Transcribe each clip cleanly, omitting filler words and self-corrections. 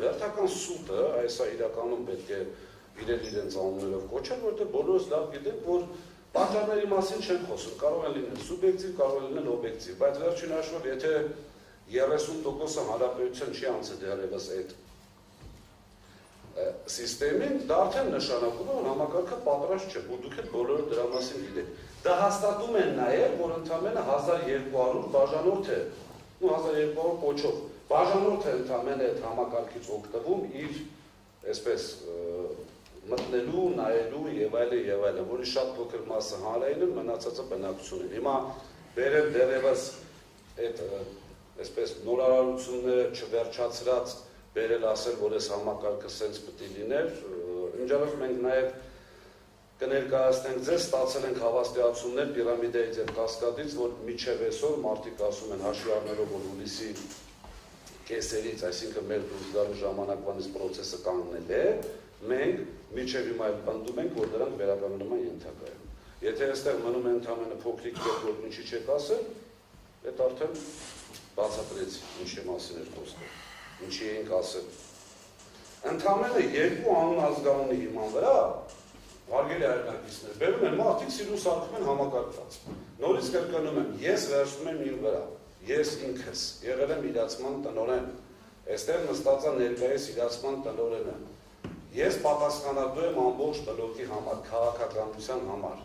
հերթական սուտը, այսա իրականում պետք է իրենց անուններով կոչել, որտեղ բոլորս լավ գիտենք, որ պատճառների մասին չեն խոսում, կարող են լինել սուբյեկտիվ, կարող են լինել օբյեկտիվ, բայց վերջին հաշվով, եթե 30%-ը հանրապետության չի անցել դեռևս այդ սիստեմին, դա արդեն նշանակում է, որ համակարգը պատրաստ չէ, ու դուք եք բոլորը դրա մասին գիտեք։ Դա հաստատում են նաև, որ ընդամենը 1200 բաժանորդ է, 1200 կոչով, բաժանորդ է ընդամենը այդ համակարգից օգտվում իր, այսպես, մտնելու, նայելու եւ այլն, որի շատ փոքր մասը հանրային են, մնացածը բնակություն են։ Հիմա բերեմ դեռևս այդ, այսպես, նորարարությունները չվերջացրած բերել ասել, որ այս համակարգը սենց պետք է լիներ, ինչպես մենք նաև կներկայացնենք ձեզ, ստացել ենք հավաստիացումներ պիրամիդայից եւ կասկադից, որ միջև այսօր մարդիկ ասում են հաշվի առնելով, որ հուլիսի կեսերից, այսինքն մեր դուրս գալու ժամանակվանից process-ը կանգնել է, մենք միջև հիմա էլ պնդում ենք, որ դրանք վերականգնման ենթակա են։ Եթե այստեղ մնում է ընդամենը փոքրիկ երկրորդ ինչի չեք ասել, այդ արդեն բացատրեցի, ինչի մասին էր խոսքը, ինչի էինք ասել։ Ընդամենը երկու անուն ազգանունի հիման վրա, հարգելի հայրենակիցներ, բերում են մարդիկ սիրուն սարքում են համակարգված։ Նորից կրկնում եմ, ես վերցնում եմ իմ վրա, ես ինքս եղել եմ իրացման տնօրեն, այստեղ նստած է ներկայիս իրացման տնօրենը։ Ես պատասխանատու եմ ամբողջ բլոկի համար, քաղաքականության համար։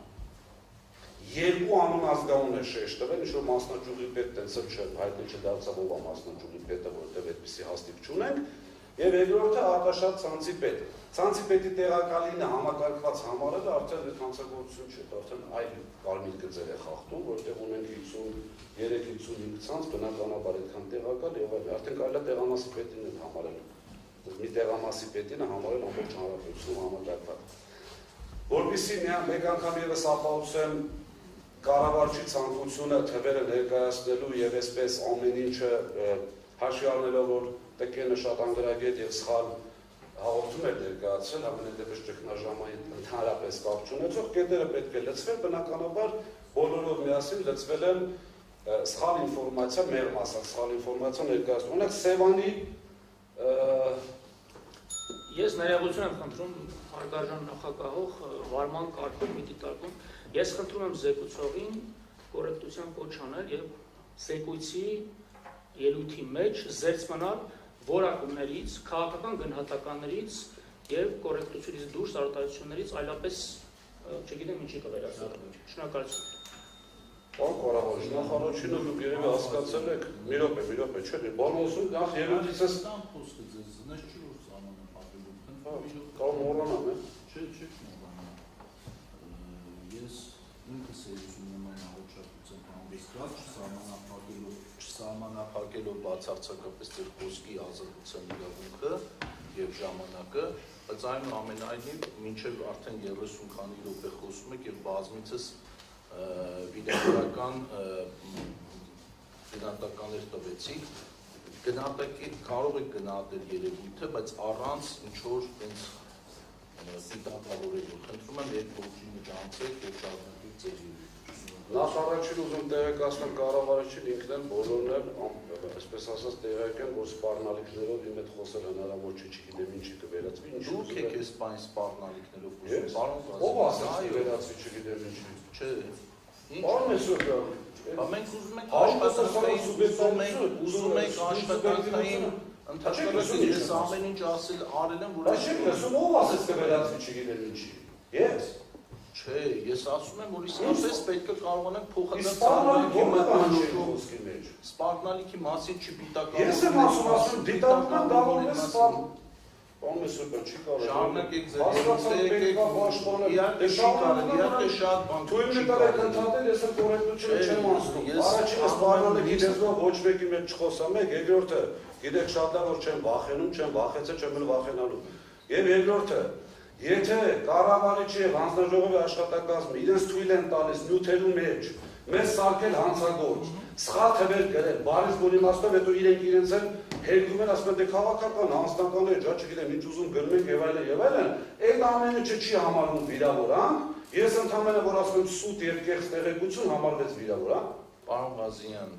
Երկու անուն ազգանուն է շեշտվել, ինչ որ մասնաճյուղի պետ տենցը հայտնի չդարձավ ով է մասնաճյուղի պետը, որտեղ այդպիսի հաստիկ չունենք, եւ երկրորդը Արտաշատ ցանցի պետ։ Ցանցի պետի տեղակալինը համակարգված համարելը արդեն այդ հանցագործություն չէ, արդեն այլ կարմիր գծեր է խախտում, որտեղ ունենք 53-55 ցանց, բնականաբար այդքան տեղակալ եւ այլն, արդեն կարելի է տեղամասի պետին էլ համարել։ Մի տեղամասի պետին է համարել ամբողջ հանրապետություն համակարգված։ Որպեսզի մեկ անգամ եւս ապահովեմ կառավարչի ցանկությունը թվերը ներկայացնելու եւ այսպես ամեն ինչը հաշվի առնելով, որ տկենը շատ անգրագետ եւ սխալ հաղորդում էր ներկայացրել, ամենատեղից ճգնաժամային ընդհանրապես կապ չունեցող կետերը պետք է լցվեն, բնականաբար բոլորով միասին լցվել են սխալ ինֆորմացիա, մեր մասած սխալ ինֆորմացիա ներկայացնում։ Օրինակ Սևանի Ես ներողություն եմ խնդրում հարգարժան նախագահող վարման կարգում մի դիտարկում։ Ես խնդրում եմ զեկուցողին կոռեկտության կոչ անել եւ զեկույցի ելույթի մեջ զերծ մնալ որակումներից, քաղաքական գնահատականներից եւ կոռեկտությունից դուրս արտահայտություններից, այլապես չգիտեմ ինչի կվերածվի։ Շնորհակալություն։ Պարոն կառավարիչ, նախարարությունը դուք երևի հասկացել եք, մի րոպե, չէ՞, բան ասում, նախ ելույթից ես Կամ մորանամ է։ Չէ, մորանամ։ Ես ինքս երևում եմ այն հաղորդակցության համբերված չսահմանափակելով բացարձակապես ձեր խոսքի ազատության իրավունքը եւ ժամանակը, բայց այնուամենայնիվ մինչեւ արդեն 30 քանի րոպե խոսում եք եւ բազմիցս գնահատականներ տվեցիք, կարող եք գնահատել երևույթը, բայց առանց ինչ-որ հենց սիտակավորելու։ Խնդրում եմ երբ ողջին միջանցեք եւ շարունակեք ձեր երևույթը։ Նախարարին ուզում տեղեկացնել կառավարիչին ինքն էլ բոլորն էլ, այսպես ասած, տեղեկան, որ սպառնալիքներով իմ հետ խոսել հնարավոր չէ, չգիտեմ ինչի կվերածվի, ինչի դուք եք այս բան սպառնալիքներով խոսում, ով ասաց վերածվի, չգիտեմ ինչի։ Չէ։ Պարոն Մեսրոպյան, մենք ուզում ենք աշխատանքային, ուզում ենք աշխատանքային ընդհանրապես ես ամեն ինչ ասել արել եմ, որ Բայց չեք լսում, ով ասեց կվերածվի, չգիտեմ ինչի։ Ես։ Չէ, ես ասում եմ, որ իսկապես պետք է կարողանանք սպառնալիքի մասին չպիտակավորել։ Ես եմ ասում, դիտարկման դավոն է սպառ։ Պարոն Մեսրոպյան, չի կարող։ Շարունակեք ձեր իհարկե չի կարելի, իհարկե շատ բան։ Թույլ նկարեք ընդհատել, ես էլ կոռեկտությունը չեմ ասում։ Առաջինը սպառնալիքի դեպքում ոչ մեկի մեջ չխոսամ եք, երկրորդը գիտեք շատ լավ որ չեմ վախենում, չեմ վախեցել, չեմ էլ վախենալու։ Եվ երկրորդը, եթե կառավարիչի եւ հանձնաժողովի աշխատակազմը իրենց թույլ են տալիս նյութերու մեջ մեզ սարքել հանցագործ, սխալ թվեր գրել, բարիս բուն իմաստով, հետո իրենք իրենց են հերգում են, ասում են դե քաղաքական, հանձնական է, չգիտեմ ինչ ուզում գրում ենք եւ այլն, այդ ամենը չի համարվում վիրավորանք, ես ընդհանրապես որ ասում եմ սուտ եւ կեղծ տեղեկություն համարվեց վիրավորանք։ Պարոն Ղազարյան,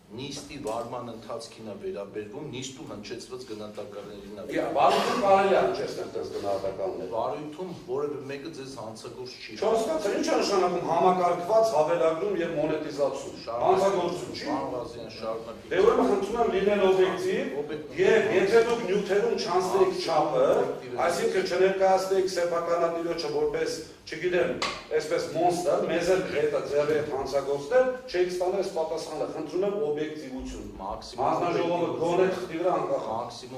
նիստի վարման ընթացքին է վերաբերվում, նիստում հնչեցված գնահատականներին է։ Բարույթում կարելի է հնչեցնել տես գնահատականներ։ Բարույթում որևէ մեկը ձեզ հանցագործ չի։ Չհասկացա, ինչ է նշանակում համակարգված հավելագրում եւ մոնետիզացիա։ Հանցագործություն չի։ Պարոն Ղազարյան, շարունակեք։ Դե ուրեմն խնդրում եմ լինել օբյեկտիվ եւ եթե դուք նյութերում չանցնեք չափը, այսինքն չներկայացնեք սեփականատիրոջը որպես, չգիտեմ, այսպես մոնստր, մեզ էլ հետը ձեռի հետ հանցագործել, չեք ստանալ այս պատասխանը։ Խնդրում եմ օբյեկտիվություն։ Մաքսիմում Հանձնաժողովը գոնե թղթի վրա անկախ։ Մաքսիմում